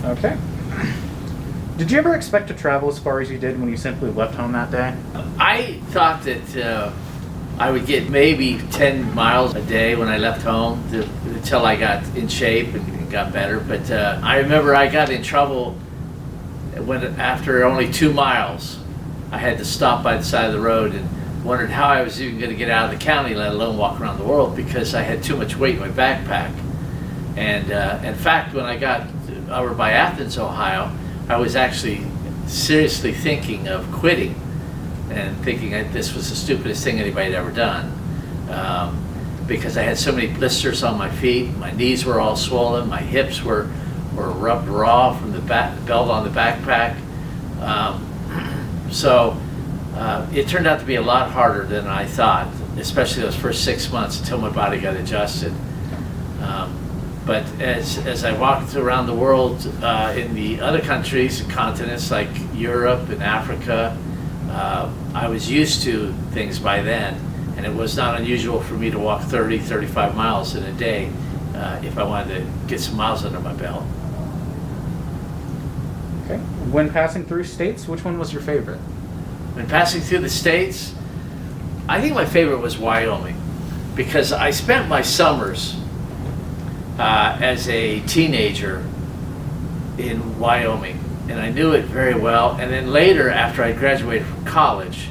Okay. Did you ever expect to travel as far as you did when you simply left home that day? I thought that I would get maybe 10 miles a day when I left home until I got in shape and got better. But I remember I got in trouble when after only 2 miles, I had to stop by the side of the road and wondered how I was even going to get out of the county, let alone walk around the world, because I had too much weight in my backpack. And in fact, when I got over by Athens, Ohio, I was actually seriously thinking of quitting and thinking that this was the stupidest thing anybody had ever done, because I had so many blisters on my feet, my knees were all swollen, my hips were rubbed raw from the belt on the backpack. So it turned out to be a lot harder than I thought, especially those first 6 months until my body got adjusted. But as I walked around the world in the other countries and continents like Europe and Africa, I was used to things by then, and it was not unusual for me to walk 30, 35 miles in a day if I wanted to get some miles under my belt. Okay. When passing through states, which one was your favorite? When passing through the states, I think my favorite was Wyoming, because I spent my summers as a teenager in Wyoming, and I knew it very well. And then later, after I graduated from college,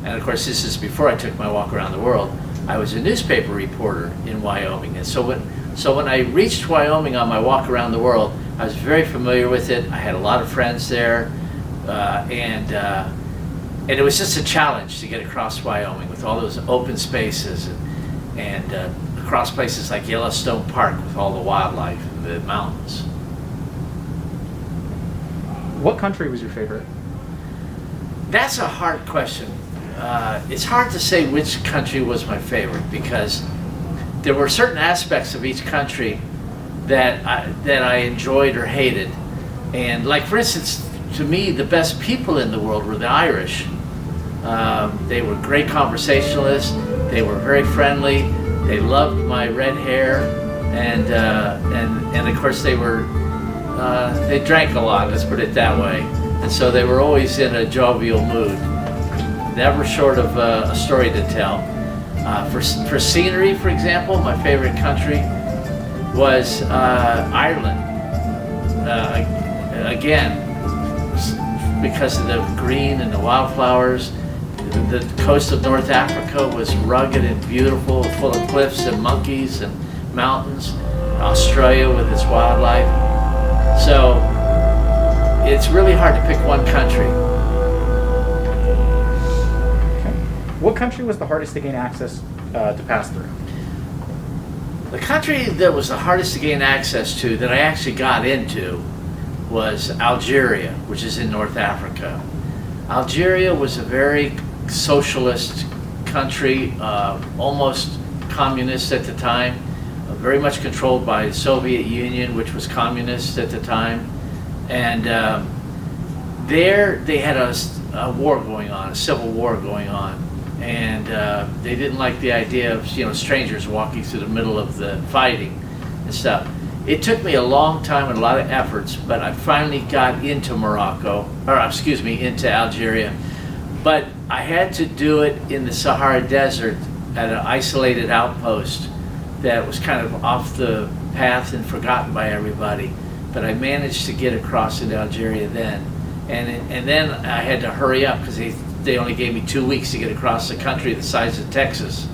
and of course this is before I took my walk around the world, I was a newspaper reporter in Wyoming. And so when I reached Wyoming on my walk around the world, I was very familiar with it. I had a lot of friends there, and it was just a challenge to get across Wyoming with all those open spaces and across places like Yellowstone Park with all the wildlife and the mountains. What country was your favorite? That's a hard question. It's hard to say which country was my favorite, because there were certain aspects of each country that I enjoyed or hated. And like, for instance, to me, the best people in the world were the Irish. They were great conversationalists. They were very friendly. They loved my red hair, and of course they drank a lot. Let's put it that way. And so they were always in a jovial mood, never short of a story to tell. For scenery, for example, my favorite country was Ireland. Again, because of the green and the wildflowers. The coast of North Africa was rugged and beautiful, full of cliffs and monkeys and mountains. Australia with its wildlife. So it's really hard to pick one country. Okay. What country was the hardest to gain access to pass through? The country that was the hardest to gain access to, that I actually got into, was Algeria, which is in North Africa. Algeria was a very socialist country, almost communist at the time, very much controlled by the Soviet Union, which was communist at the time. And there they had a war going on, a civil war going on, and they didn't like the idea of strangers walking through the middle of the fighting and stuff. It took me a long time and a lot of efforts, but I finally got into into Algeria. But I had to do it in the Sahara Desert at an isolated outpost that was kind of off the path and forgotten by everybody. But I managed to get across into Algeria then. And then I had to hurry up because they only gave me 2 weeks to get across the country the size of Texas.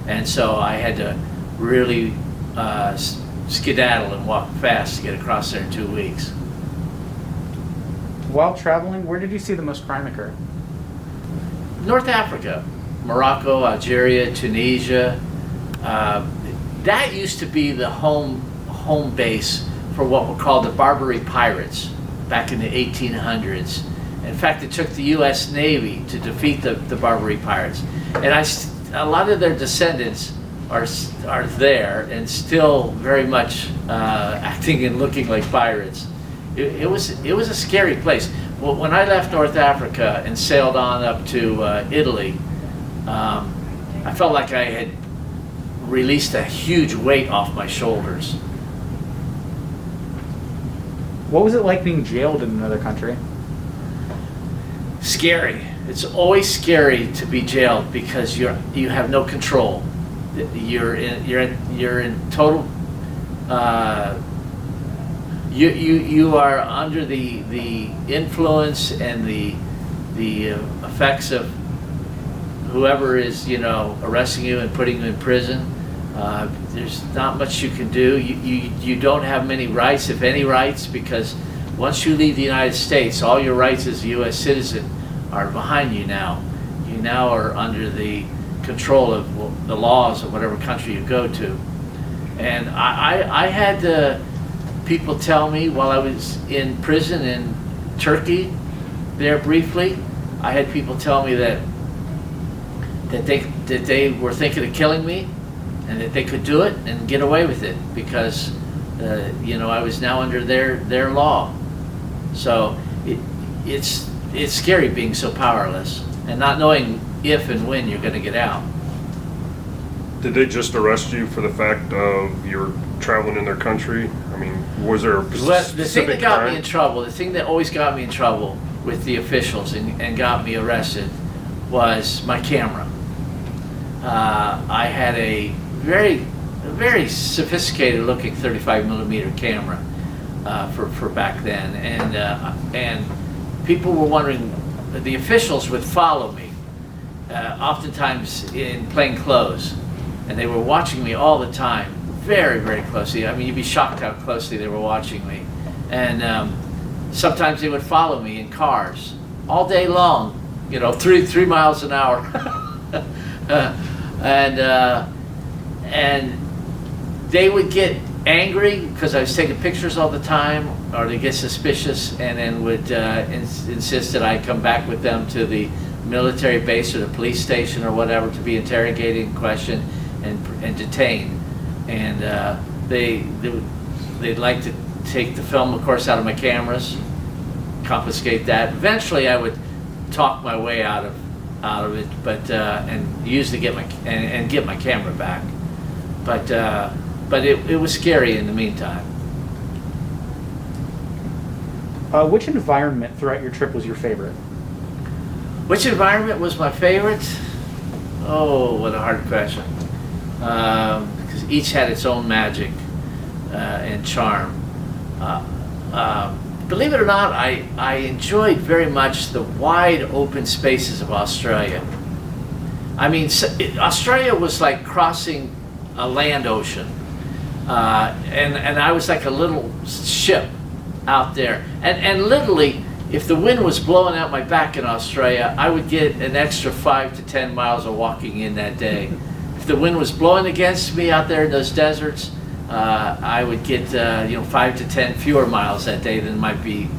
And so I had to really skedaddle and walk fast to get across there in 2 weeks. While traveling, where did you see the most crime occur? North Africa, Morocco, Algeria, Tunisia. That used to be the home base for what were called the Barbary Pirates back in the 1800s. In fact, it took the U.S. Navy to defeat the Barbary Pirates. And a lot of their descendants are there and still very much acting and looking like pirates. It was a scary place. Well, when I left North Africa and sailed on up to Italy, I felt like I had released a huge weight off my shoulders. What was it like being jailed in another country? Scary. It's always scary to be jailed because you have no control. You're in total. You are under the influence and the effects of whoever is arresting you and putting you in prison. There's not much you can do. You don't have many rights, if any rights, because once you leave the United States, all your rights as a U.S. citizen are behind you now. You now are under the control of the laws of whatever country you go to. And I had people tell me while I was in prison in Turkey there briefly, I had people tell me that they were thinking of killing me, and that they could do it and get away with it because I was now under their law. So it's scary being so powerless and not knowing if and when you're going to get out. Did they just arrest you for the fact of you're traveling in their country? I mean, was there a specific The thing that got crime? me in trouble, the thing that always got me in trouble with the officials and got me arrested was my camera. I had a very sophisticated looking 35 millimeter camera for back then, and people were wondering. The officials would follow me, oftentimes in plain clothes, and they were watching me all the time, very, very closely. I mean, you'd be shocked how closely they were watching me. And sometimes they would follow me in cars all day long, 3 miles an hour. And they would get angry because I was taking pictures all the time, or they get suspicious and then would insist that I come back with them to the military base or the police station or whatever to be interrogated and questioned and detained. And they'd like to take the film, of course, out of my cameras, confiscate that. Eventually, I would talk my way out of it, but and usually get my camera back. But it was scary in the meantime. Which environment throughout your trip was your favorite? Which environment was my favorite? Oh, what a hard question. Because each had its own magic and charm. Believe it or not, I enjoyed very much the wide open spaces of Australia. I mean, Australia was like crossing a land ocean. And I was like a little ship out there. And literally, if the wind was blowing out my back in Australia, I would get an extra 5 to 10 miles of walking in that day. If the wind was blowing against me out there in those deserts, I would get 5 to 10 fewer miles that day than might be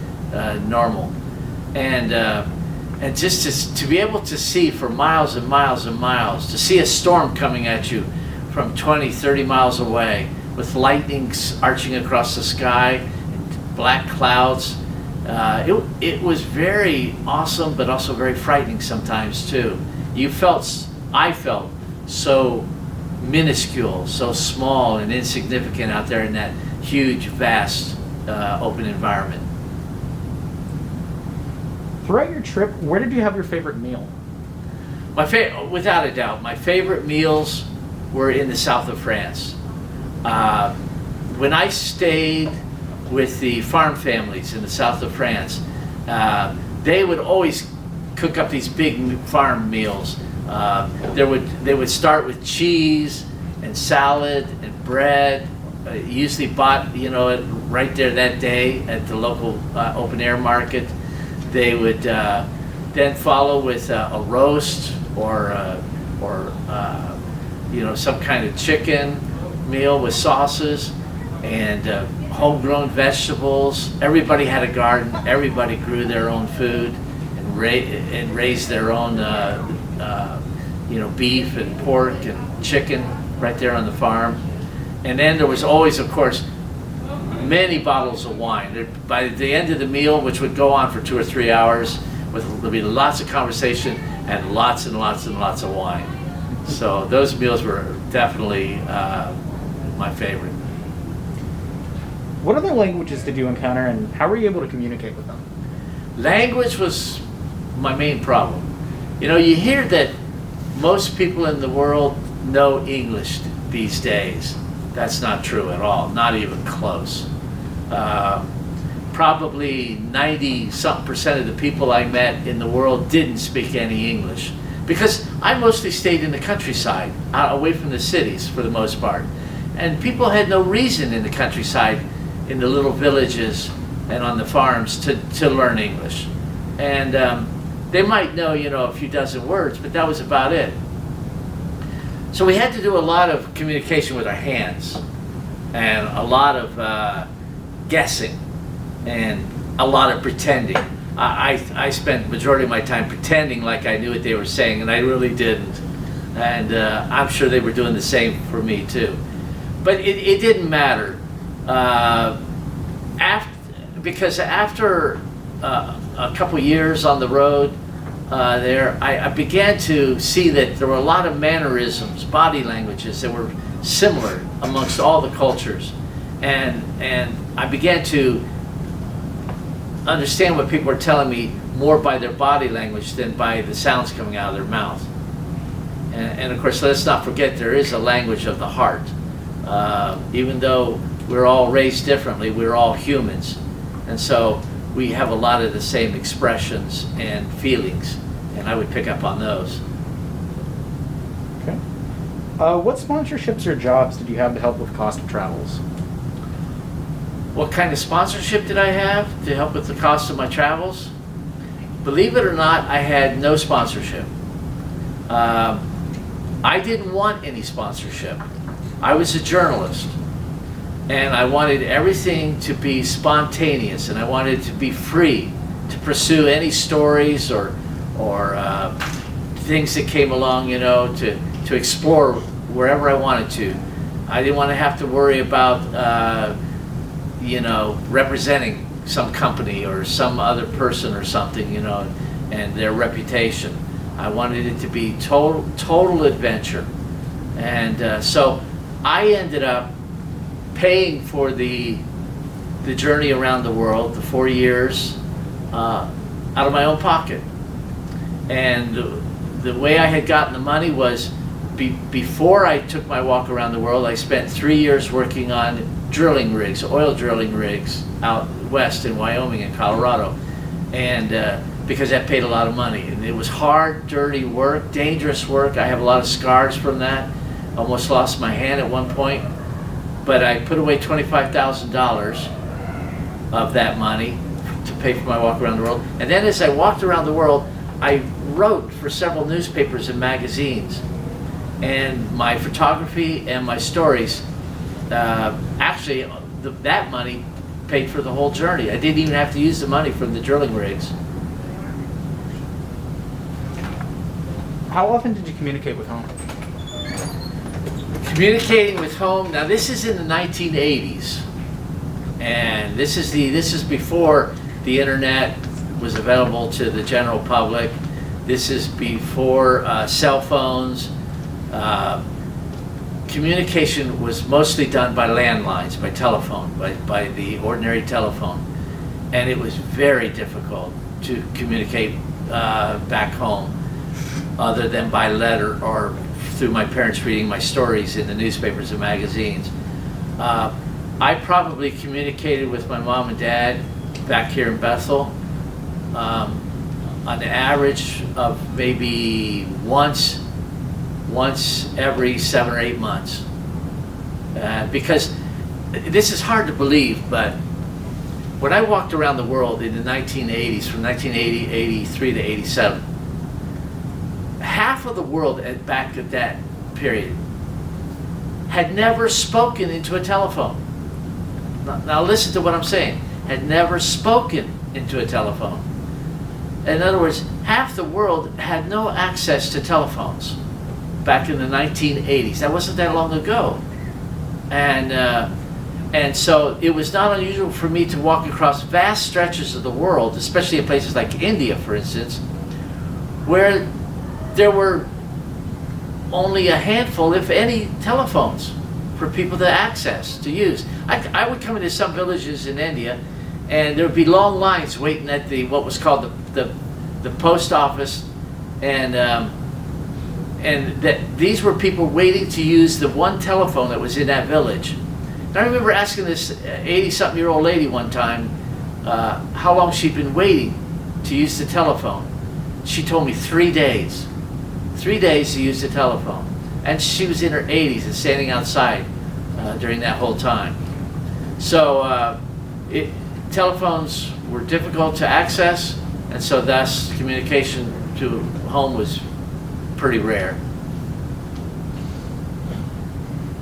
normal. And just to be able to see for miles and miles and miles, to see a storm coming at you from 20, 30 miles away, with lightning arching across the sky, and black clouds. It was very awesome, but also very frightening sometimes too. I felt so minuscule, so small and insignificant out there in that huge, vast, open environment. Throughout your trip, where did you have your favorite meal? Without a doubt, my favorite meals were in the south of France. When I stayed with the farm families in the south of France, they would always cook up these big farm meals. They would start with cheese and salad and bread, usually bought right there that day at the local open air market. They would then follow with a roast or some kind of chicken meal with sauces and homegrown vegetables. Everybody had a garden. Everybody grew their own food and raised their own beef and pork and chicken right there on the farm. And then there was always, of course, many bottles of wine. By the end of the meal, which would go on for 2 or 3 hours, there'd be lots of conversation and lots and lots and lots of wine. So those meals were definitely my favorite. What other languages did you encounter, and how were you able to communicate with them? Language was my main problem. You know, you hear that most people in the world know English these days. That's not true at all, not even close. Probably 90-something% of the people I met in the world didn't speak any English, because I mostly stayed in the countryside, away from the cities for the most part. And people had no reason in the countryside, in the little villages and on the farms to learn English. And they might know, you know, a few dozen words, but that was about it. So we had to do a lot of communication with our hands, and a lot of guessing, and a lot of pretending. I spent the majority of my time pretending like I knew what they were saying, and I really didn't. And I'm sure they were doing the same for me too. But it didn't matter. Because after a couple years on the road there, I began to see that there were a lot of mannerisms, body languages that were similar amongst all the cultures. And I began to understand what people were telling me more by their body language than by the sounds coming out of their mouth. And of course, let's not forget there is a language of the heart. Even though we're all raised differently, we're all humans. And so we have a lot of the same expressions and feelings, and I would pick up on those. Okay. What sponsorships or jobs did you have to help with cost of travels? What kind of sponsorship did I have to help with the cost of my travels? Believe it or not, I had no sponsorship. I didn't want any sponsorship. I was a journalist, and I wanted everything to be spontaneous, and I wanted to be free to pursue any stories or things that came along, you know, to explore wherever I wanted to. I didn't want to have to worry about you know, representing some company or some other person or something, you know, and their reputation. I wanted it to be total adventure. And so I ended up paying for the journey around the world, the 4 years, out of my own pocket. And the way I had gotten the money was before I took my walk around the world, I spent 3 years working on drilling rigs, oil drilling rigs out west in Wyoming and Colorado. And because that paid a lot of money. And it was hard, dirty work, dangerous work. I have a lot of scars from that. Almost lost my hand at one point. But I put away $25,000 of that money to pay for my walk around the world. And then as I walked around the world, I wrote for several newspapers and magazines. And my photography and my stories, actually that money paid for the whole journey. I didn't even have to use the money from the drilling rigs. How often did you communicate with home? Communicating with home, now this is in the 1980s. And this is before the internet was available to the general public. This is before cell phones. Communication was mostly done by landlines, by telephone, by the ordinary telephone. And it was very difficult to communicate back home other than by letter or through my parents reading my stories in the newspapers and magazines. I probably communicated with my mom and dad back here in Bethel on the average of maybe once every 7 or 8 months. Because this is hard to believe, but when I walked around the world in the 1980s, from 1980, 83 to 87, half of the world back at that period had never spoken into a telephone. Now listen to what I'm saying. Had never spoken into a telephone. In other words, half the world had no access to telephones back in the 1980s. That wasn't that long ago. And so it was not unusual for me to walk across vast stretches of the world, especially in places like India, for instance, where there were only a handful, if any, telephones for people to access, to use. I would come into some villages in India, and there would be long lines waiting at what was called the post office, and that these were people waiting to use the one telephone that was in that village. And I remember asking this 80-something-year-old lady one time how long she'd been waiting to use the telephone. She told me 3 days. 3 days to use the telephone. And she was in her 80s and standing outside during that whole time. So telephones were difficult to access, and so thus communication to home was pretty rare.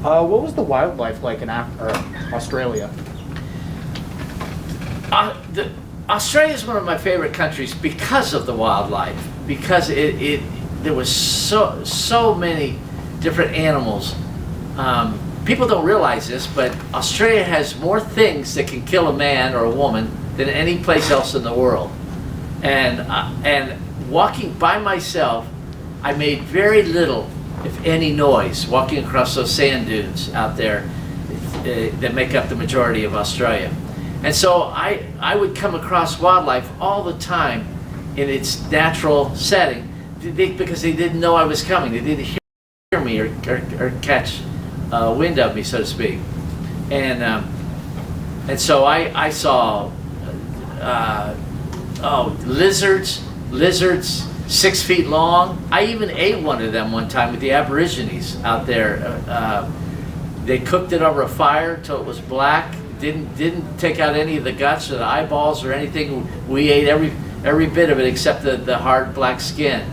What was the wildlife like in Australia? Australia is one of my favorite countries because of the wildlife, because there was so many different animals. People don't realize this, but Australia has more things that can kill a man or a woman than any place else in the world. And walking by myself, I made very little, if any, noise walking across those sand dunes out there that make up the majority of Australia. And so I would come across wildlife all the time in its natural setting because they didn't know I was coming. They didn't hear me or catch wind of me, so to speak. And so I saw lizards 6 feet long. I even ate one of them one time with the Aborigines out there. They cooked it over a fire until it was black. Didn't take out any of the guts or the eyeballs or anything. We ate every bit of it except the hard black skin.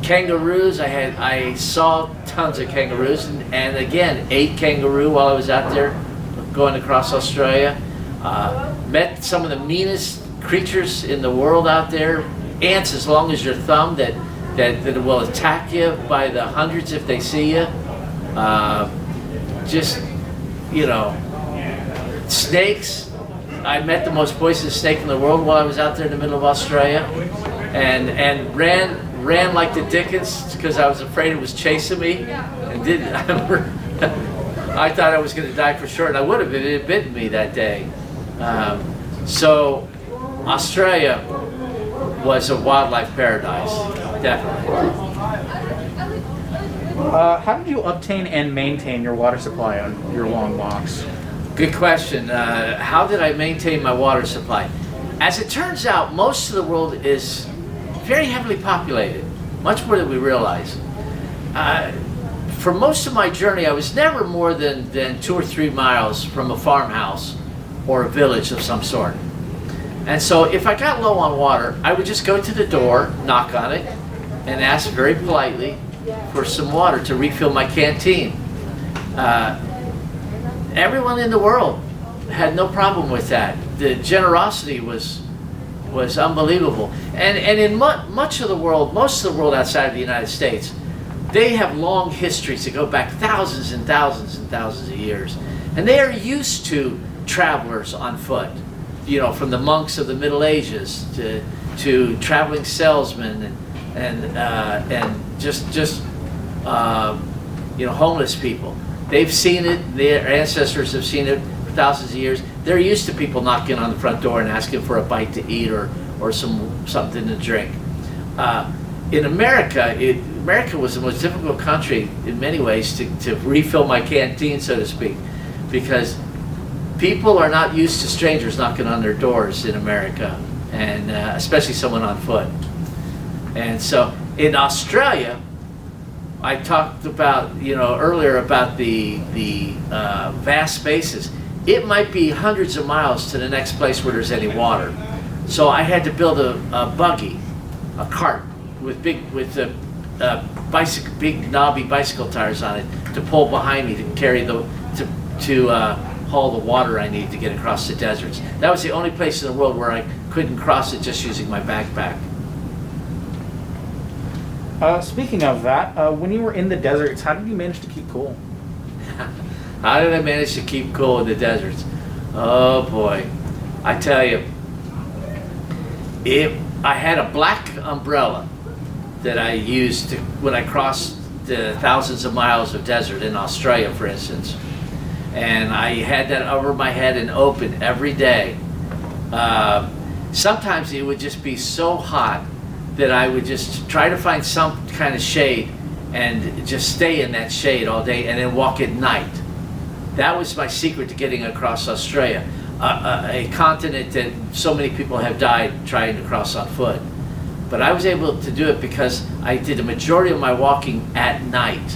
Kangaroos, I saw tons of kangaroos, and again ate kangaroo while I was out there going across Australia. Met some of the meanest creatures in the world out there. Ants as long as your thumb that will attack you by the hundreds if they see you. Just, you know, snakes. I met the most poisonous snake in the world while I was out there in the middle of Australia, and ran like the dickens because I was afraid it was chasing me, and didn't. I thought I was going to die for sure, and I would have if it had bitten me that day. So Australia was a wildlife paradise, definitely. How did you obtain and maintain your water supply on your long walks? Good question. How did I maintain my water supply? As it turns out, most of the world is very heavily populated, much more than we realize. For most of my journey, I was never more than 2 or 3 miles from a farmhouse or a village of some sort. And so if I got low on water, I would just go to the door, knock on it, and ask very politely for some water to refill my canteen. Everyone in the world had no problem with that. The generosity was unbelievable. And in much of the world, most of the world outside of the United States, they have long histories that go back thousands and thousands and thousands of years. And they are used to travelers on foot, you know, from the monks of the Middle Ages to traveling salesmen and just homeless people. They've seen it. Their ancestors have seen it for thousands of years. They're used to people knocking on the front door and asking for a bite to eat or something to drink. In America, America was the most difficult country in many ways to refill my canteen, so to speak, because people are not used to strangers knocking on their doors in America, and especially someone on foot. And so in Australia, I talked about, earlier about the vast spaces. It might be hundreds of miles to the next place where there's any water. So I had to build a buggy, a cart with big knobby bicycle tires on it to pull behind me to carry to haul the water I need to get across the deserts. That was the only place in the world where I couldn't cross it just using my backpack. Speaking of that, when you were in the deserts, how did you manage to keep cool? How did I manage to keep cool in the deserts? Oh boy, I tell you, I had a black umbrella that I used when I crossed the thousands of miles of desert in Australia, for instance. And I had that over my head and open every day. Sometimes it would just be so hot that I would just try to find some kind of shade and just stay in that shade all day and then walk at night. That was my secret to getting across Australia, a continent that so many people have died trying to cross on foot. But I was able to do it because I did the majority of my walking at night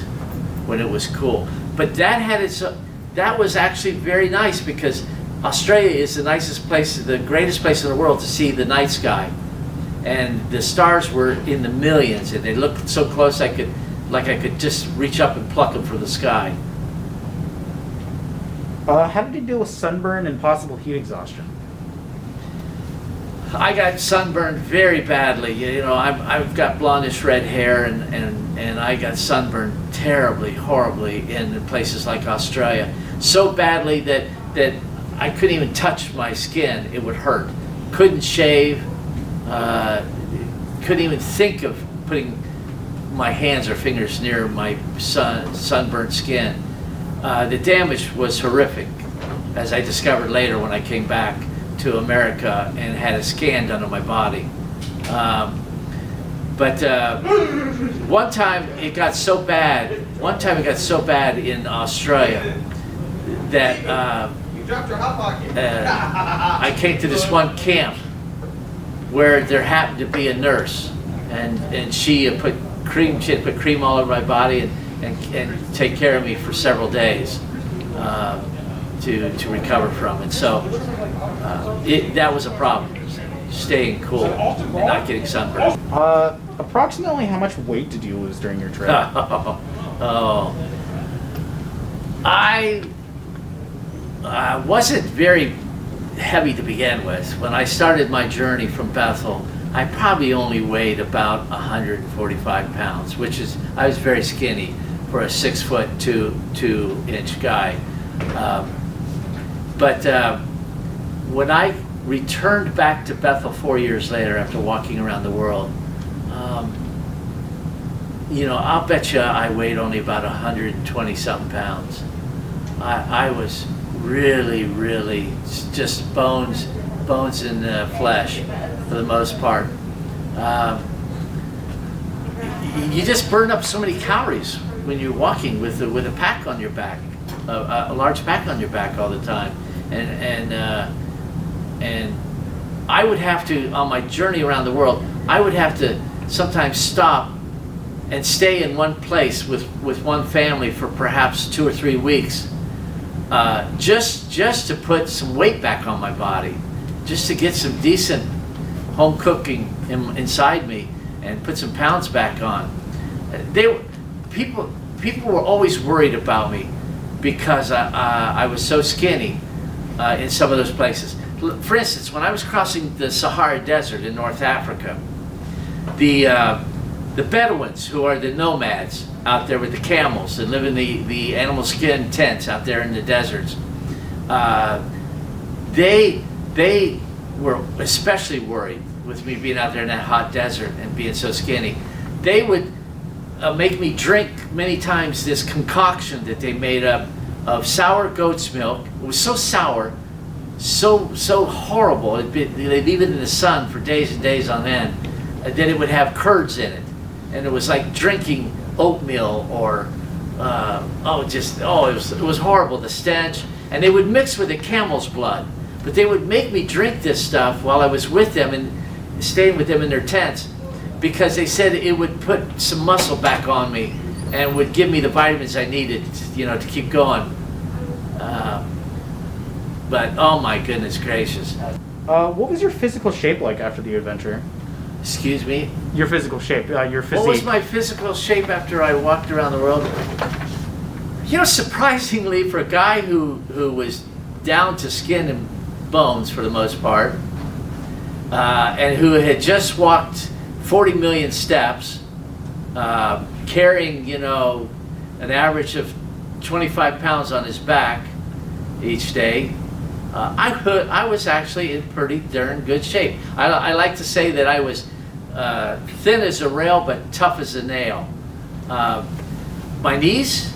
when it was cool. But that was actually very nice because Australia is the nicest place, the greatest place in the world to see the night sky. And the stars were in the millions, and they looked so close I could just reach up and pluck them from the sky. How did you deal with sunburn and possible heat exhaustion? I got sunburned very badly. You know, I've got blondish red hair, and I got sunburned terribly, horribly in places like Australia. So badly that I couldn't even touch my skin. It would hurt. Couldn't shave. Couldn't even think of putting my hands or fingers near my sunburnt skin. The damage was horrific, as I discovered later when I came back to America and had a scan done on my body. But one time it got so bad in Australia that I came to this one camp where there happened to be a nurse, and she had put cream all over my body and take care of me for several days to recover from it. So that was a problem, staying cool and not getting sunburned. Approximately how much weight did you lose during your trip? I wasn't very heavy to begin with. When I started my journey from Bethel, I probably only weighed about 145 pounds, which is, I was very skinny for a 6'2" guy. But when I returned back to Bethel 4 years later after walking around the world, you know, I'll bet you I weighed only about 120 something pounds. I was really just bones and flesh for the most part. You just burn up so many calories when you're walking with a pack on your back, a large pack on your back all the time, and I would have to, on my journey around the world, I would have to sometimes stop and stay in one place with one family for perhaps 2 or 3 weeks, just to put some weight back on my body, just to get some decent home cooking inside me and put some pounds back on. People were always worried about me because I was so skinny in some of those places. For instance, when I was crossing the Sahara Desert in North Africa, the Bedouins, who are the nomads out there with the camels and live in the animal skin tents out there in the deserts, they were especially worried with me being out there in that hot desert and being so skinny. They would make me drink many times this concoction that they made up of sour goat's milk. It was so sour, so horrible. They'd leave it in the sun for days and days on end. And then it would have curds in it, and it was like drinking oatmeal or it was horrible, the stench. And they would mix with the camel's blood, but they would make me drink this stuff while I was with them and staying with them in their tents, because they said it would put some muscle back on me and would give me the vitamins I needed, you know, to keep going. But oh my goodness gracious. What was your physical shape like after the adventure? Excuse me? Your physical shape, your physique. What was my physical shape after I walked around the world? You know, surprisingly, for a guy who was down to skin and bones for the most part, and who had just walked 40 million steps, carrying, you know, an average of 25 pounds on his back each day, I was actually in pretty darn good shape. I like to say that I was thin as a rail but tough as a nail. My knees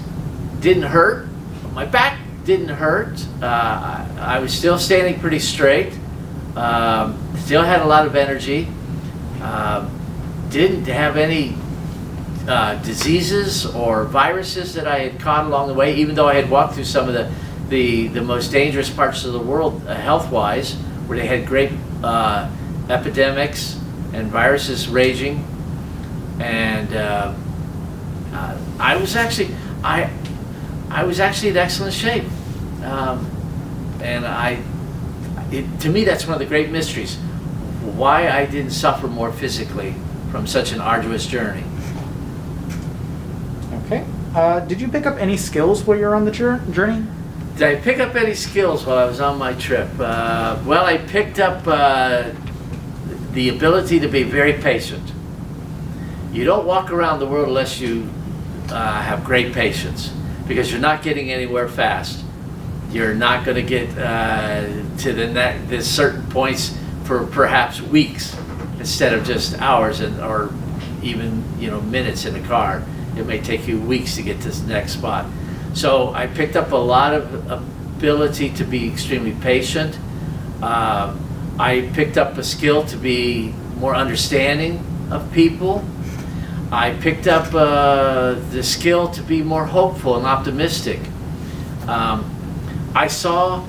didn't hurt. My back didn't hurt. I was still standing pretty straight. Still had a lot of energy. Didn't have any diseases or viruses that I had caught along the way, even though I had walked through some of the most dangerous parts of the world health-wise, where they had great epidemics and viruses raging. And I was actually in excellent shape. And to me, that's one of the great mysteries, why I didn't suffer more physically from such an arduous journey. Okay. Did you pick up any skills while you were on the journey? Did I pick up any skills while I was on my trip? Well, I picked up the ability to be very patient. You don't walk around the world unless you have great patience, because you're not getting anywhere fast. You're not going to get to the certain points for perhaps weeks instead of just hours or even minutes in a car. It may take you weeks to get to the next spot. So I picked up a lot of ability to be extremely patient. I picked up a skill to be more understanding of people. I picked up the skill to be more hopeful and optimistic. I saw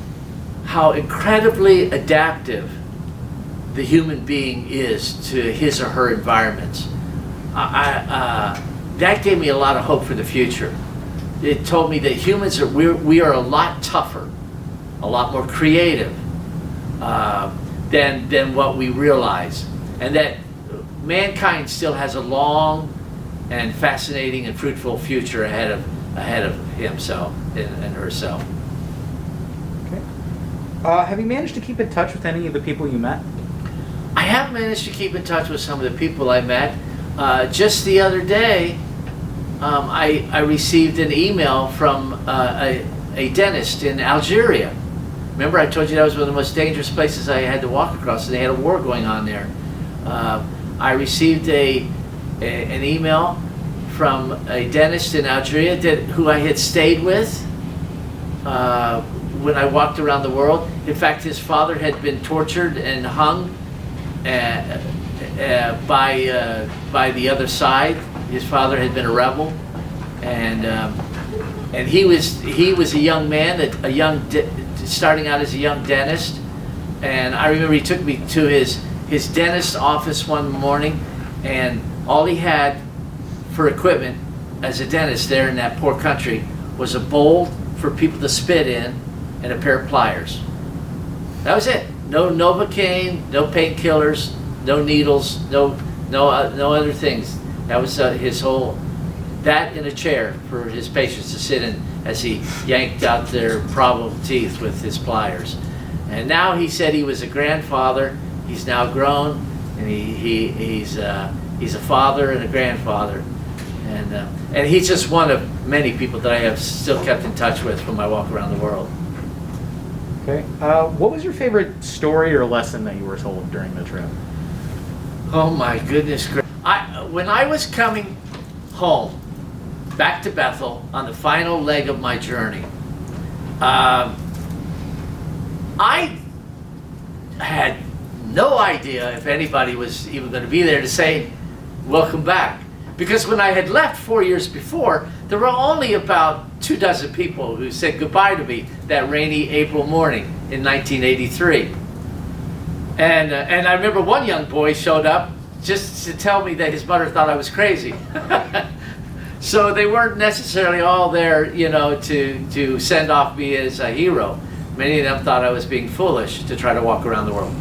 how incredibly adaptive the human being is to his or her environments. That gave me a lot of hope for the future. It told me that humans we are a lot tougher, a lot more creative than what we realize, and that mankind still has a long and fascinating and fruitful future ahead of himself and herself. Okay. Have you managed to keep in touch with any of the people you met? I have managed to keep in touch with some of the people I met. Just the other day, I received an email from a dentist in Algeria. Remember, I told you that was one of the most dangerous places I had to walk across, and they had a war going on there. I received an email from a dentist in Algeria who I had stayed with when I walked around the world. In fact, his father had been tortured and hung by the other side. His father had been a rebel, and he was a young man, starting out as a young dentist. And I remember he took me to his dentist office one morning, and all he had for equipment as a dentist there in that poor country was a bowl for people to spit in and a pair of pliers. That was it. No Novocaine, no painkillers, no needles, no other things. That was his whole, that in a chair for his patients to sit in as he yanked out their problem teeth with his pliers. And now he said he was a grandfather. He's now grown, and he's a father and a grandfather, and he's just one of many people that I have still kept in touch with from my walk around the world. Okay. What was your favorite story or lesson that you were told during the trip? Oh my goodness! When I was coming home, back to Bethel on the final leg of my journey, I had no idea if anybody was even going to be there to say, welcome back. Because when I had left 4 years before, there were only about 24 people who said goodbye to me that rainy April morning in 1983. And I remember one young boy showed up just to tell me that his mother thought I was crazy. So they weren't necessarily all there, to send off me as a hero. Many of them thought I was being foolish to try to walk around the world.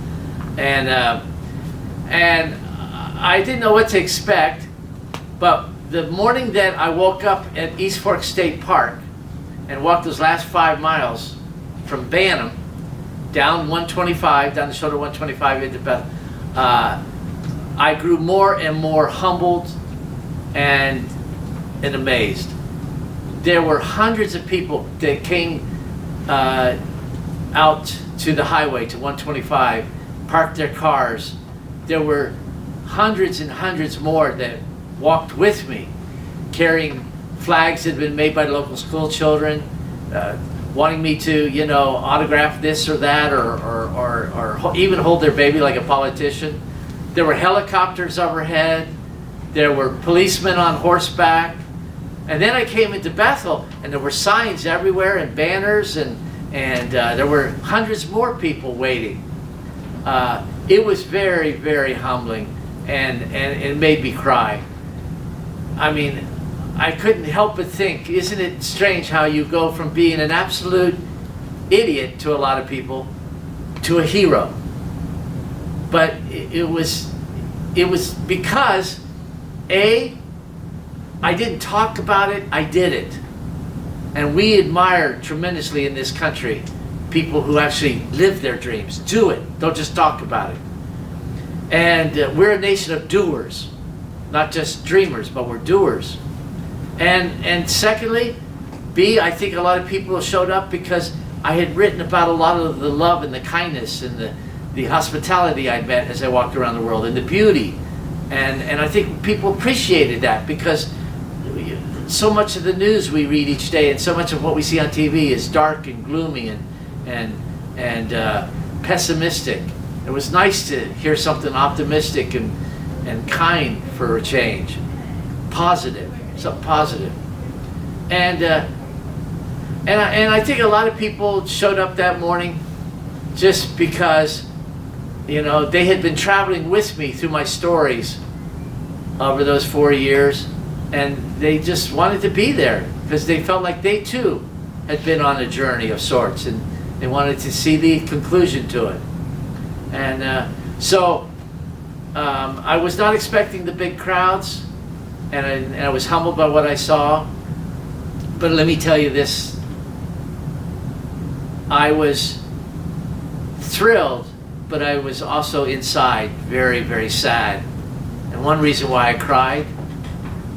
And I didn't know what to expect, but the morning that I woke up at East Fork State Park and walked those last 5 miles from Bantam down 125, down the shoulder 125 into Bethel, I grew more and more humbled and amazed. There were hundreds of people that came out to the highway to 125, parked their cars. There were hundreds and hundreds more that walked with me, carrying flags that had been made by local school children, wanting me to, you know, autograph this or that, or even hold their baby like a politician. There were helicopters overhead. There were policemen on horseback. And then I came into Bethel, and there were signs everywhere and banners, and there were hundreds more people waiting. It was very, very humbling, and it made me cry. I mean, I couldn't help but think, isn't it strange how you go from being an absolute idiot to a lot of people to a hero? But it was because, I didn't talk about it, I did it. And we admire tremendously in this country people who actually live their dreams. Do it, don't just talk about it. And we're a nation of doers, not just dreamers, but we're doers. And secondly, I think a lot of people showed up because I had written about a lot of the love and the kindness and the hospitality I'd met as I walked around the world, and the beauty. And I think people appreciated that, because so much of the news we read each day and so much of what we see on TV is dark and gloomy and pessimistic. It was nice to hear something optimistic and kind for a change. Positive, something positive. And I think a lot of people showed up that morning just because, you know, they had been traveling with me through my stories over those 4 years, and they just wanted to be there because they felt like they too had been on a journey of sorts, and they wanted to see the conclusion to it. And so I was not expecting the big crowds, and I was humbled by what I saw. But let me tell you this, I was thrilled, but I was also inside very, very sad. And one reason why I cried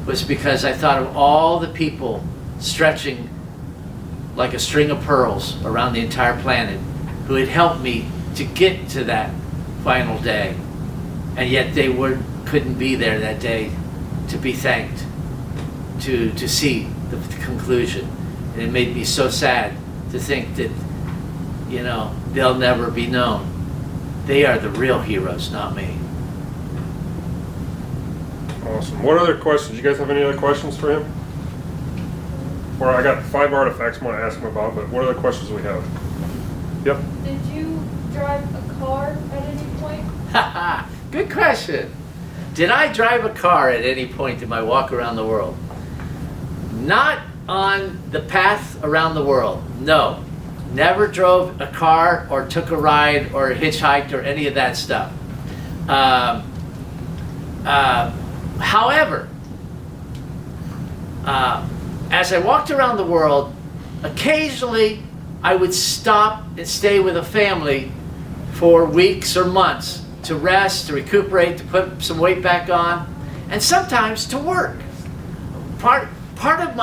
was because I thought of all the people stretching like a string of pearls around the entire planet who had helped me to get to that final day. And yet they couldn't be there that day to be thanked, to see the conclusion. And it made me so sad to think that, you know, they'll never be known. They are the real heroes, not me. Awesome. What other questions? You guys have any other questions for him? Or I got 5 artifacts I want to ask him about, but what other questions do we have? Yep. Did you drive a car at any point? Good question. Did I drive a car at any point in my walk around the world? Not on the path around the world, no. Never drove a car or took a ride or hitchhiked or any of that stuff. However, as I walked around the world, occasionally I would stop and stay with a family for weeks or months to rest, to recuperate, to put some weight back on, and sometimes to work. Part of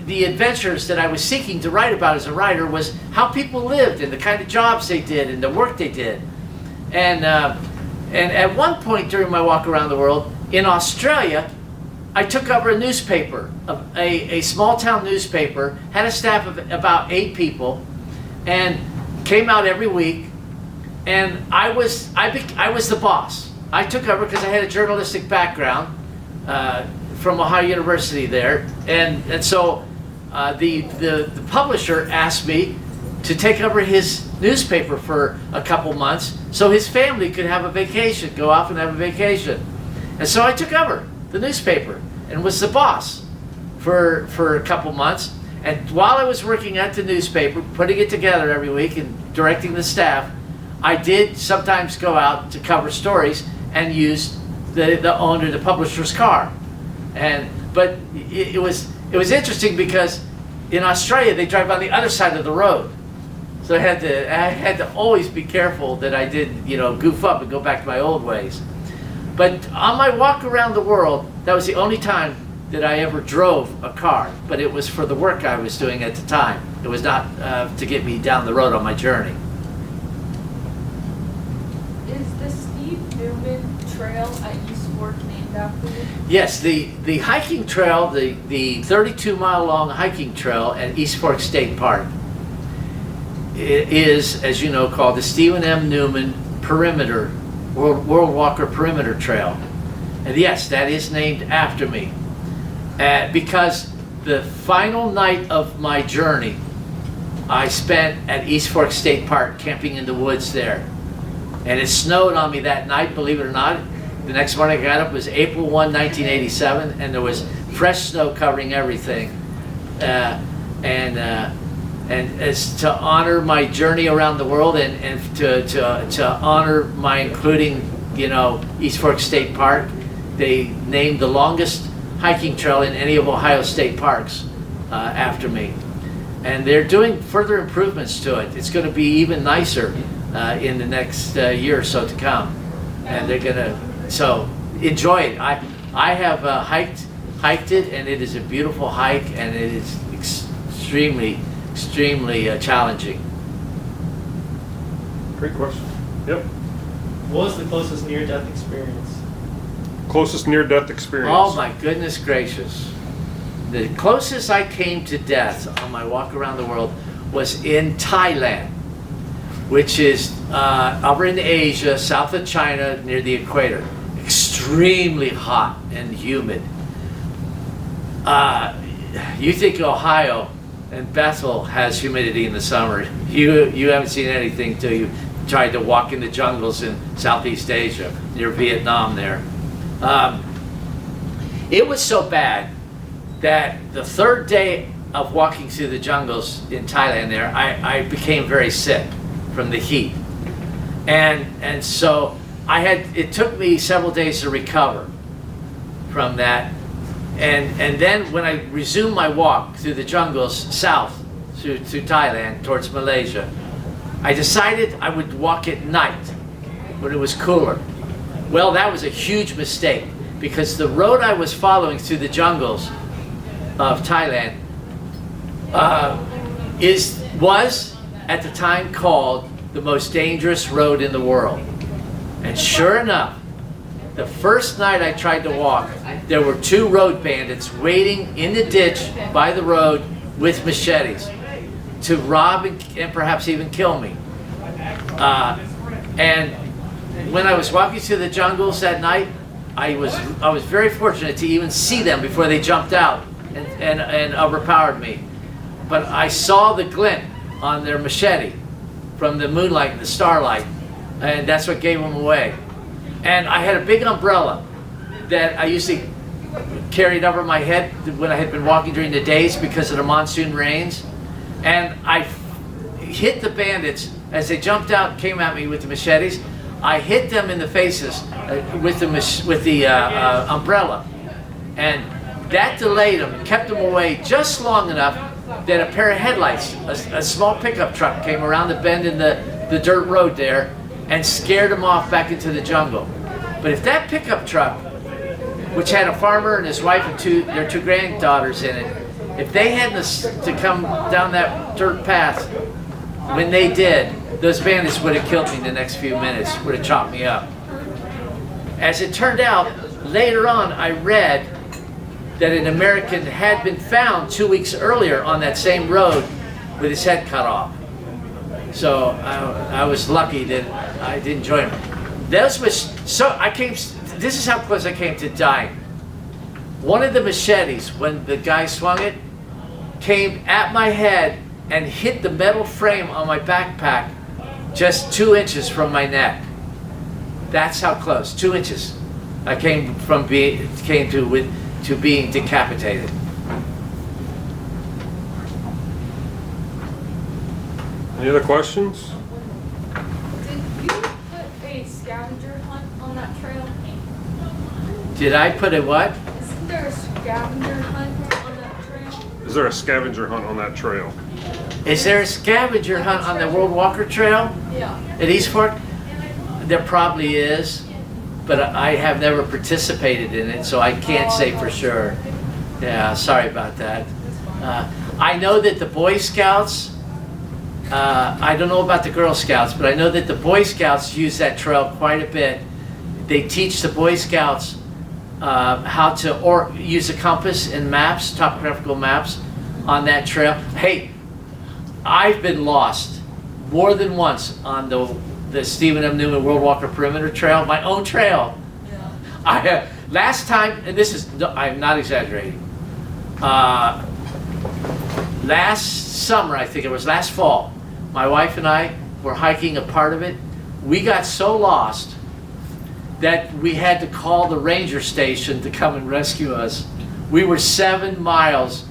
the adventures that I was seeking to write about as a writer was how people lived and the kind of jobs they did and the work they did. And at one point during my walk around the world, in Australia, I took over a newspaper, a small town newspaper, had a staff of about 8 people, and came out every week. And I was the boss. I took over because I had a journalistic background from Ohio University there, and so the publisher asked me to take over his newspaper for a couple months so his family could have a vacation, go off and have a vacation. And so I took over the newspaper and was the boss for a couple months. And while I was working at the newspaper, putting it together every week and directing the staff, I did sometimes go out to cover stories and use the owner, the publisher's car. But it was interesting because in Australia they drive on the other side of the road, so I had to always be careful that I didn't, you know, goof up and go back to my old ways. But on my walk around the world, that was the only time that I ever drove a car. But it was for the work I was doing at the time. It was not to get me down the road on my journey. Is the ski Newman Trail at East Fork named after you? Yes, the hiking trail, the 32-mile long hiking trail at East Fork State Park is, as you know, called the Stephen M. Newman Perimeter, World Walker Perimeter Trail. And yes, that is named after me. Because the final night of my journey, I spent at East Fork State Park camping in the woods there. And it snowed on me that night, believe it or not. The next morning I got up, it was April 1, 1987, and there was fresh snow covering everything. And as to honor my journey around the world and to honor my including, East Fork State Park, they named the longest hiking trail in any of Ohio state parks after me. And they're doing further improvements to it. It's going to be even nicer in the next year or so to come. And they're going to, so enjoy it. I have hiked it, and it is a beautiful hike, and it is extremely challenging. Great question. Yep. What was the closest near-death experience? Closest near-death experience. Oh my goodness gracious. The closest I came to death on my walk around the world was in Thailand, which is over in Asia, south of China, near the equator. Extremely hot and humid. You think Ohio and Bethel has humidity in the summer. You haven't seen anything till you tried to walk in the jungles in Southeast Asia, near Vietnam there. It was so bad that the third day of walking through the jungles in Thailand there, I became very sick from the heat. And so it took me several days to recover from that. And then when I resumed my walk through the jungles south through Thailand towards Malaysia, I decided I would walk at night when it was cooler. Well, that was a huge mistake because the road I was following through the jungles of Thailand was at the time called the most dangerous road in the world. And sure enough, the first night I tried to walk, there were two road bandits waiting in the ditch by the road with machetes to rob and perhaps even kill me. And when I was walking through the jungles that night, I was very fortunate to even see them before they jumped out and overpowered me. But I saw the glint on their machete from the moonlight and the starlight, and that's what gave them away. And I had a big umbrella that I usually carried over my head when I had been walking during the days because of the monsoon rains. And I hit the bandits as they jumped out and came at me with the machetes. I hit them in the faces with the umbrella. And that delayed them, kept them away just long enough that a pair of headlights, a small pickup truck came around the bend in the dirt road there and scared them off back into the jungle. But if that pickup truck, which had a farmer and his wife and their two granddaughters in it, if they hadn't to come down that dirt path when they did, those bandits would have killed me in the next few minutes, would have chopped me up. As it turned out, later on I read that an American had been found 2 weeks earlier on that same road with his head cut off. So I was lucky that I didn't join him. This is how close I came to dying. One of the machetes, when the guy swung it, came at my head and hit the metal frame on my backpack just 2 inches from my neck. That's how close, 2 inches. I came to being decapitated. Any other questions? Did you put a scavenger hunt on that trail? Did I put a what? Isn't there a scavenger hunt on that trail? Is there a scavenger hunt on that trail? Is there a scavenger hunt on the World Walker Trail Yeah. at East Fork? There probably is, but I have never participated in it, so I can't say for sure. Yeah, sorry about that. I know that the Boy Scouts, I don't know about the Girl Scouts, but I know that the Boy Scouts use that trail quite a bit they teach the Boy Scouts how to use a compass and maps, topographical maps on that trail. Hey, I've been lost more than once on the Stephen M. Newman World Walker Perimeter Trail, my own trail. Yeah. Last time, and this is, I'm not exaggerating, last summer, I think it was last fall, my wife and I were hiking a part of it. We got so lost that we had to call the ranger station to come and rescue us. We were 7 miles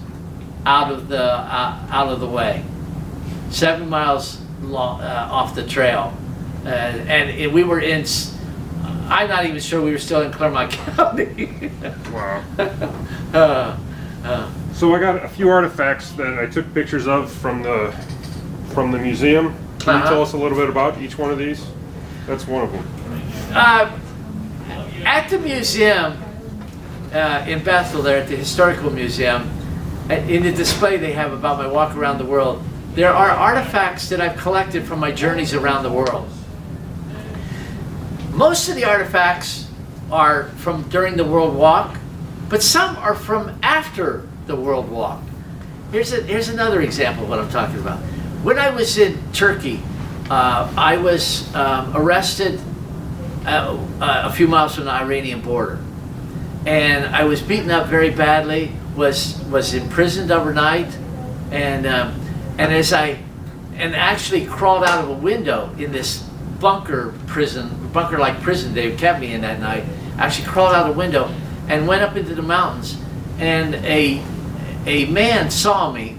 out of the way, 7 miles long, off the trail, and we were in. I'm not even sure we were still in Claremont County. Wow. So I got a few artifacts that I took pictures of from the museum. Can you tell us a little bit about each one of these? That's one of them. At the museum in Bethel, there at the Historical Museum, in the display they have about my walk around the world, there are artifacts that I've collected from my journeys around the world. Most of the artifacts are from during the World Walk, but some are from after the World Walk. Here's another example of what I'm talking about. When I was in Turkey, I was arrested a few miles from the Iranian border, and I was beaten up very badly. Was imprisoned overnight, and actually crawled out of a window in this bunker-like prison they kept me in that night. I actually crawled out a window and went up into the mountains, and a man saw me,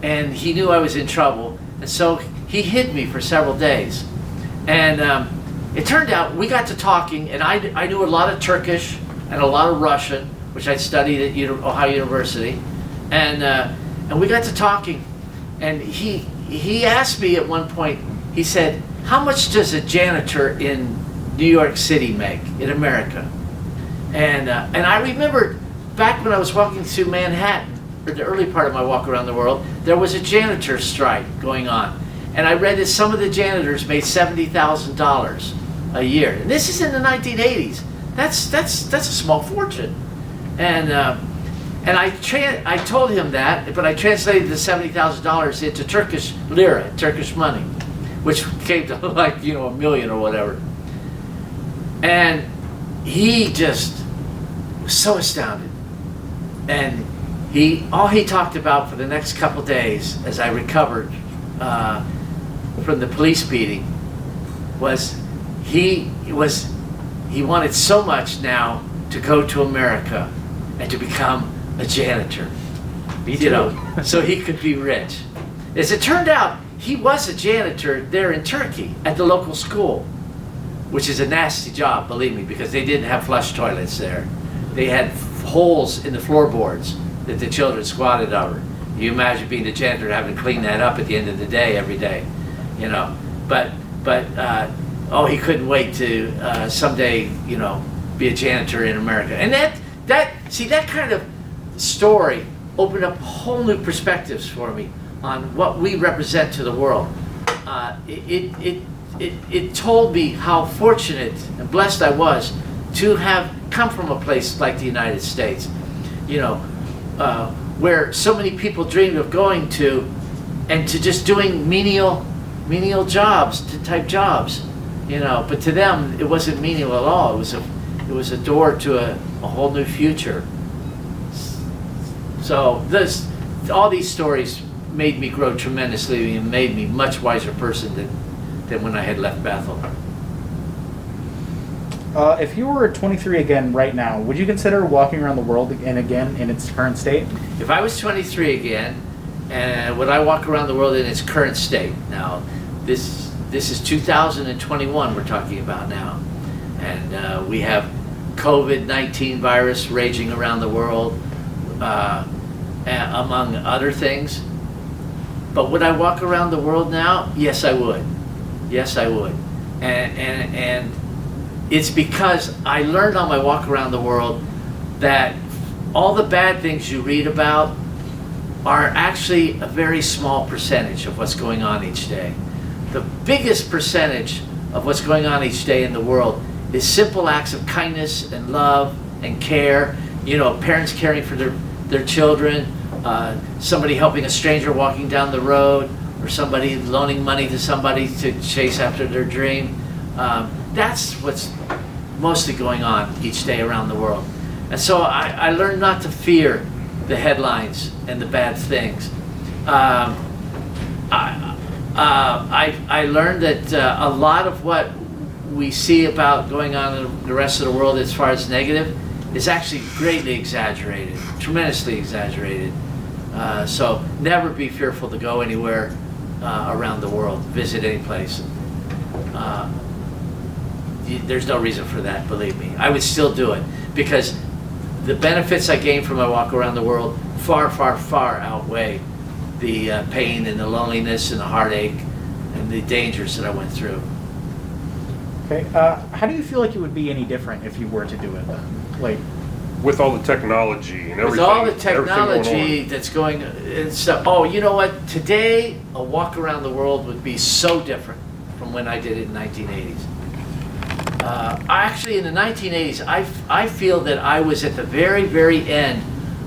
and he knew I was in trouble, and so he hid me for several days. And it turned out we got to talking, and I knew a lot of Turkish and a lot of Russian, which I studied at Ohio University, and we got to talking, and he asked me at one point. He said, "How much does a janitor in New York City make in America?" And I remembered back when I was walking through Manhattan, or the early part of my walk around the world, there was a janitor strike going on. And I read that some of the janitors made $70,000 a year. And this is in the 1980s. That's a small fortune. And I told him that, but I translated the $70,000 into Turkish lira, Turkish money, which came to like, $1 million or whatever. And he just was so astounded. And all he talked about for the next couple days as I recovered from the police beating was he wanted so much now to go to America and to become a janitor, so he could be rich. As it turned out, he was a janitor there in Turkey at the local school, which is a nasty job, believe me, because they didn't have flush toilets there. They had holes in the floorboards that the children squatted over. You imagine being the janitor and having to clean that up at the end of the day, every day, But he couldn't wait to someday, be a janitor in America. And that kind of story opened up whole new perspectives for me on what we represent to the world. It told me how fortunate and blessed I was to have come from a place like the United States, where so many people dreamed of going to, and to just doing menial jobs, type jobs, But to them, it wasn't menial at all. It was a door to a whole new future. So all these stories made me grow tremendously and made me a much wiser person than when I had left Bethel. If you were 23 again right now, would you consider walking around the world again in its current state? If I was 23 again, would I walk around the world in its current state? Now, this is 2021 we're talking about now. And we have COVID-19 virus raging around the world, among other things. But would I walk around the world now? Yes, I would. Yes, I would. And it's because I learned on my walk around the world that all the bad things you read about are actually a very small percentage of what's going on each day. The biggest percentage of what's going on each day in the world is simple acts of kindness and love and care. You know, parents caring for their children, somebody helping a stranger walking down the road, or somebody loaning money to somebody to chase after their dream. That's what's mostly going on each day around the world. And so I learned not to fear the headlines and the bad things. I learned that a lot of what we see about going on in the rest of the world as far as negative is actually greatly exaggerated, tremendously exaggerated. So never be fearful to go anywhere around the world, visit any place. There's no reason for that, believe me. I would still do it because the benefits I gained from my walk around the world far, far, far outweigh the pain and the loneliness and the heartache and the dangers that I went through. Okay. How do you feel like it would be any different if you were to do it then? Like, With all the technology and everything. With all the everything going technology on. that's going and stuff. Oh, you know what? Today, a walk around the world would be so different from when I did it in the 1980s. Actually, in the 1980s, I feel that I was at the very, very end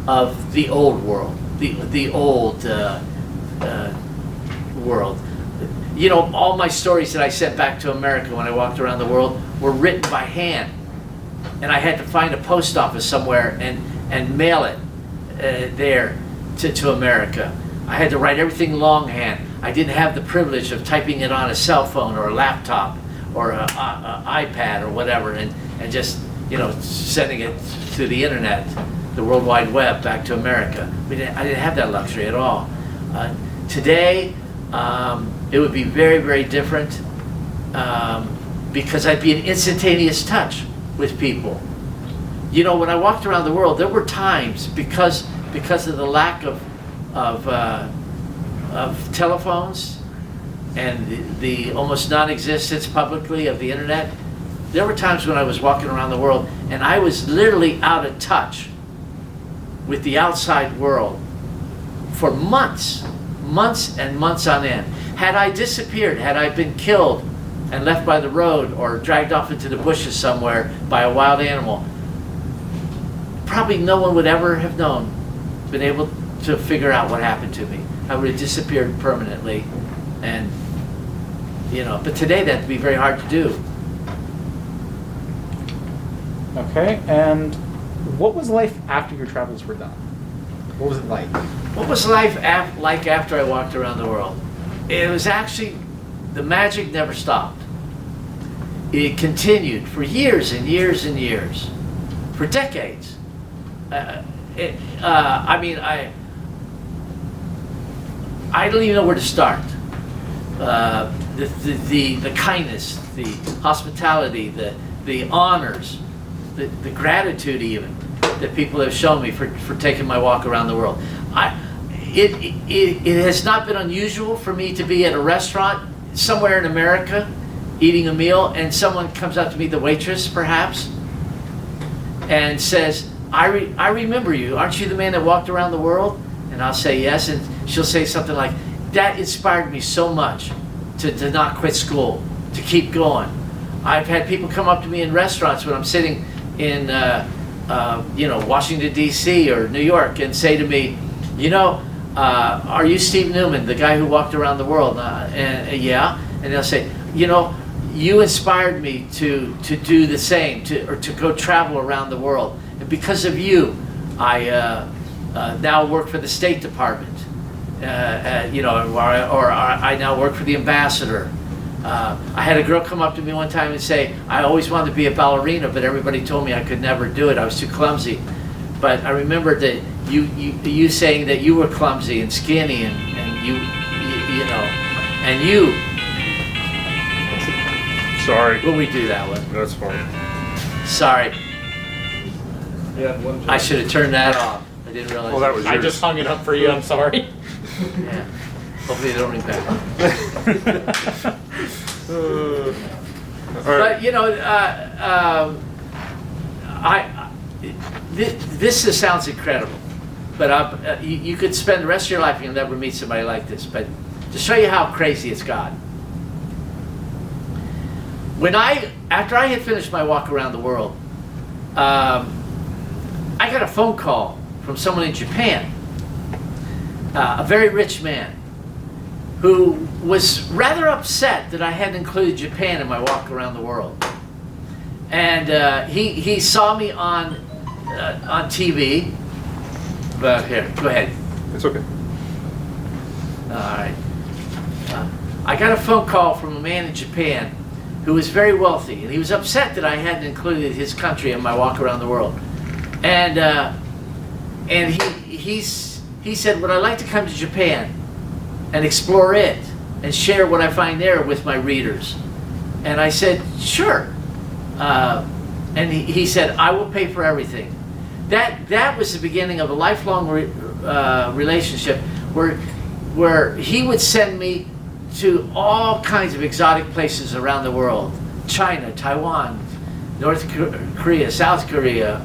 of the old world, the old world. You know, all my stories that I sent back to America when I walked around the world were written by hand. And I had to find a post office somewhere and mail it there to America. I had to write everything longhand. I didn't have the privilege of typing it on a cell phone or a laptop or an iPad or whatever and just, you know, sending it to the internet, the World Wide Web, back to America. I didn't have that luxury at all. Today, it would be very, very different because I'd be in instantaneous touch with people. You know, when I walked around the world, there were times because of the lack of telephones and the almost non-existence publicly of the internet, there were times when I was walking around the world and I was literally out of touch with the outside world for months and months on end. Had I disappeared, had I been killed and left by the road or dragged off into the bushes somewhere by a wild animal, probably no one would ever have been able to figure out what happened to me. I would have disappeared permanently. And, you know, but today that'd be very hard to do. okay. And what was life after your travels were done? What was it like? What was life like after I walked around the world? It was actually, the magic never stopped. It continued for years and years and years, for decades. I mean, I don't even know where to start. The kindness, the hospitality, the honors, the gratitude even that people have shown me for taking my walk around the world. It has not been unusual for me to be at a restaurant somewhere in America eating a meal and someone comes up to me, the waitress perhaps, and says, I remember you. Aren't you the man that walked around the world? And I'll say yes, and she'll say something like, that inspired me so much to not quit school, to keep going. I've had people come up to me in restaurants when I'm sitting in you know, Washington, D.C. or New York and say to me, you know, are you Steve Newman, the guy who walked around the world? Yeah. And they'll say, you know, you inspired me to do the same, or to go travel around the world. And because of you, I now work for the State Department. You know, or I now work for the ambassador. I had a girl come up to me one time and say, I always wanted to be a ballerina, but everybody told me I could never do it. I was too clumsy. But I remember that you saying that you were clumsy and skinny and you know, and you. Sorry. We'll redo that one. That's fine. Sorry. Yeah, one I should have turned that off. I didn't realize. Well, that was I yours. just hung it up for you. I'm sorry. Yeah. Hopefully they don't ring back. All right. But you know, this sounds incredible, but you could spend the rest of your life and you'll never meet somebody like this. But to show you how crazy it's got, after I had finished my walk around the world, I got a phone call from someone in Japan, a very rich man, who was rather upset that I hadn't included Japan in my walk around the world. And he saw me on TV. But here, go ahead. It's okay. All right. I got a phone call from a man in Japan who was very wealthy, and he was upset that I hadn't included his country in my walk around the world. And he said, would I like to come to Japan and explore it and share what I find there with my readers? And I said, sure. And he said, I will pay for everything. That was the beginning of a lifelong relationship where he would send me to all kinds of exotic places around the world: China, Taiwan, North Korea, South Korea,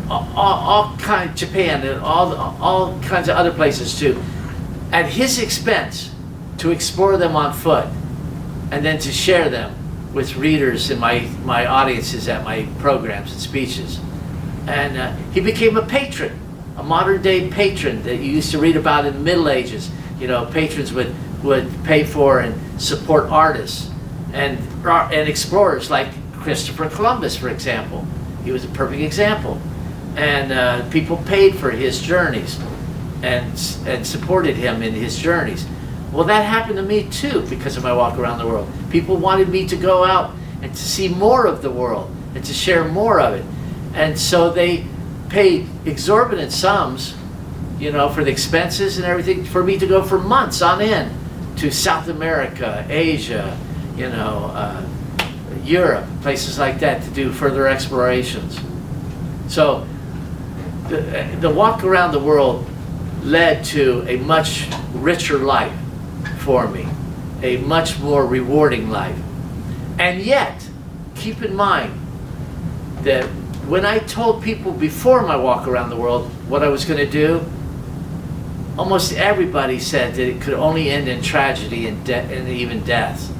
all kinds, Japan, and all kinds of other places too, at his expense, to explore them on foot, and then to share them with readers and my audiences at my programs and speeches. And he became a patron, a modern day patron that you used to read about in the Middle Ages. You know, patrons would pay for and support artists and explorers like Christopher Columbus, for example. He was a perfect example. And people paid for his journeys and supported him in his journeys. Well, that happened to me too because of my walk around the world. People wanted me to go out and to see more of the world and to share more of it. And so they paid exorbitant sums, you know, for the expenses and everything, for me to go for months on end to South America, Asia, you know, Europe, places like that, to do further explorations. So the walk around the world led to a much richer life for me, a much more rewarding life. And yet, keep in mind that when I told people before my walk around the world what I was going to do, almost everybody said that it could only end in tragedy and even death.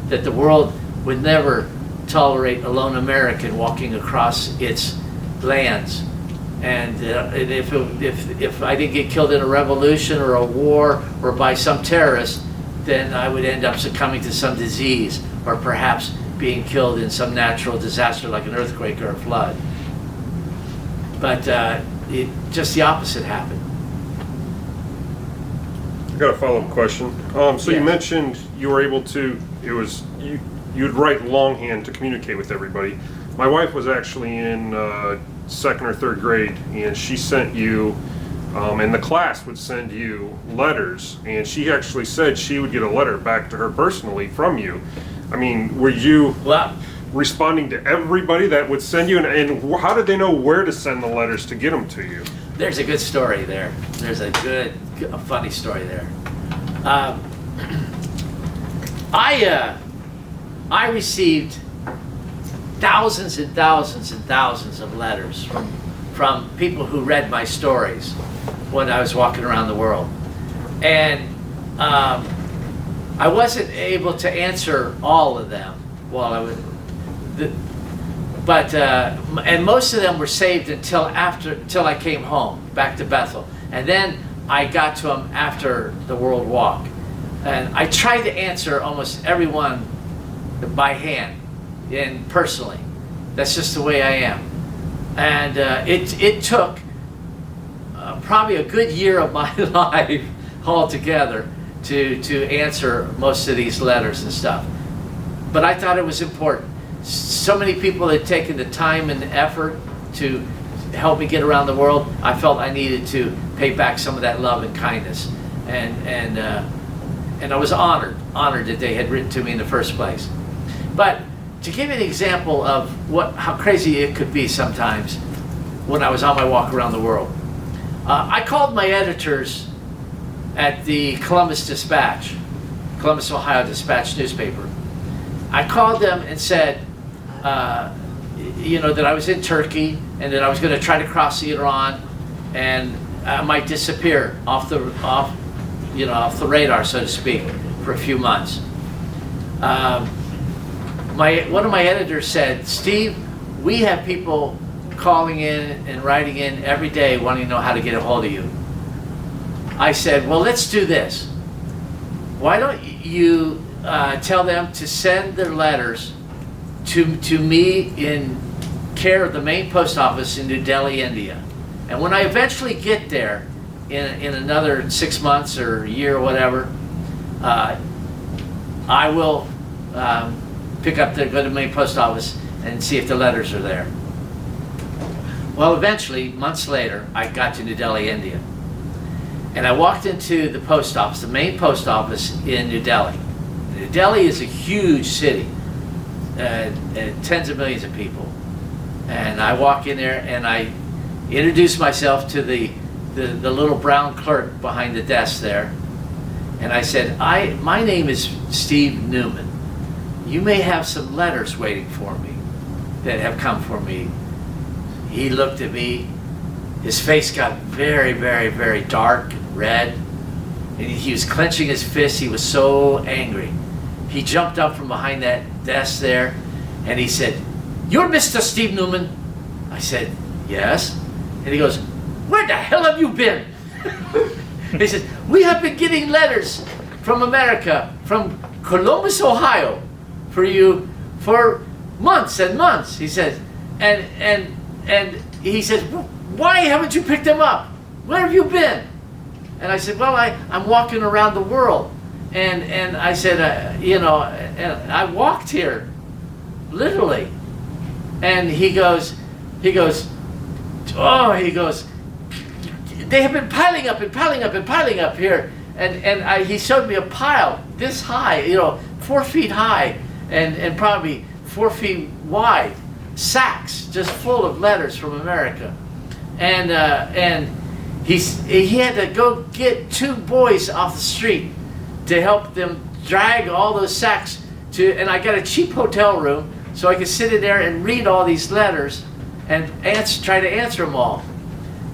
That the world would never tolerate a lone American walking across its lands. And if I didn't get killed in a revolution or a war or by some terrorist, then I would end up succumbing to some disease or perhaps being killed in some natural disaster like an earthquake or a flood. But just the opposite happened. I got a follow-up question. So Yes. you mentioned you were able to, you'd write longhand to communicate with everybody. My wife was actually in second or third grade, and she sent you, and the class would send you letters, and she actually said she would get a letter back to her personally from you. I mean, were you responding to everybody that would send you, and how did they know where to send the letters to get them to you? There's a good story there. There's a funny story there. I received thousands and thousands and thousands of letters from people who read my stories when I was walking around the world. And I wasn't able to answer all of them while I was, and most of them were saved until I came home, back to Bethel. And then I got to them after the World Walk. And I tried to answer almost everyone by hand and personally. That's just the way I am. And it took probably a good year of my life altogether to answer most of these letters and stuff. But I thought it was important. So many people had taken the time and the effort to help me get around the world. I felt I needed to pay back some of that love and kindness. And I was honored that they had written to me in the first place. But to give you an example of how crazy it could be sometimes when I was on my walk around the world, I called my editors at the Columbus, Ohio Dispatch newspaper. I called them and said, that I was in Turkey and that I was going to try to cross the Iran and I might disappear off the radar, so to speak, for a few months. one of my editors said, Steve, we have people calling in and writing in every day wanting to know how to get a hold of you. I said, well, let's do this. Why don't you tell them to send their letters to me in care of the main post office in New Delhi, India. And when I eventually get there in another 6 months or a year or whatever, I will go to the main post office and see if the letters are there. Well, eventually, months later, I got to New Delhi, India. And I walked into the post office, the main post office in New Delhi. New Delhi is a huge city, tens of millions of people. And I walk in there and I introduce myself to the little brown clerk behind the desk there. And I said, my name is Steve Newman. You may have some letters waiting for me that have come for me. He looked at me. His face got very, very, very dark and red. And he was clenching his fist. He was so angry. He jumped up from behind that desk there and he said, "You're Mr. Steve Newman?" I said, "Yes." And he goes, "Where the hell have you been?" He said, "We have been getting letters from America, from Columbus, Ohio, for you for months and months." He said, and he said, "Why haven't you picked them up? Where have you been?" And I said, "Well, I'm walking around the world." And I said, and I walked here, literally. And he goes, they have been piling up and piling up and piling up here. And he showed me a pile this high, 4 feet high and probably 4 feet wide, sacks just full of letters from America. And he had to go get 2 boys off the street to help them drag all those sacks and I got a cheap hotel room so I could sit in there and read all these letters and try to answer them all.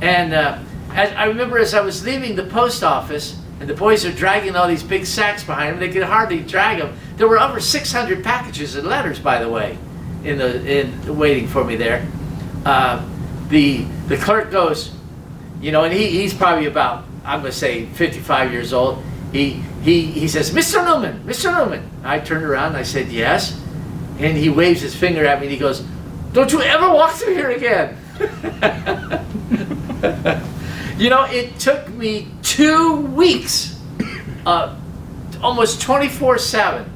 And I remember as I was leaving the post office and the boys are dragging all these big sacks behind them, they could hardly drag them. There were over 600 packages of letters, by the way, in waiting for me there. The clerk goes, and he's probably about, I'm going to say 55 years old. He says, "Mr. Newman, Mr. Newman." I turned around and I said, "Yes." And he waves his finger at me and he goes, "Don't you ever walk through here again." It took me 2 weeks, almost 24/7.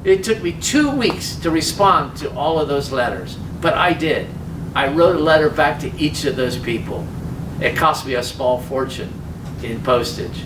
It took me 2 weeks to respond to all of those letters, but I did. I wrote a letter back to each of those people. It cost me a small fortune in postage.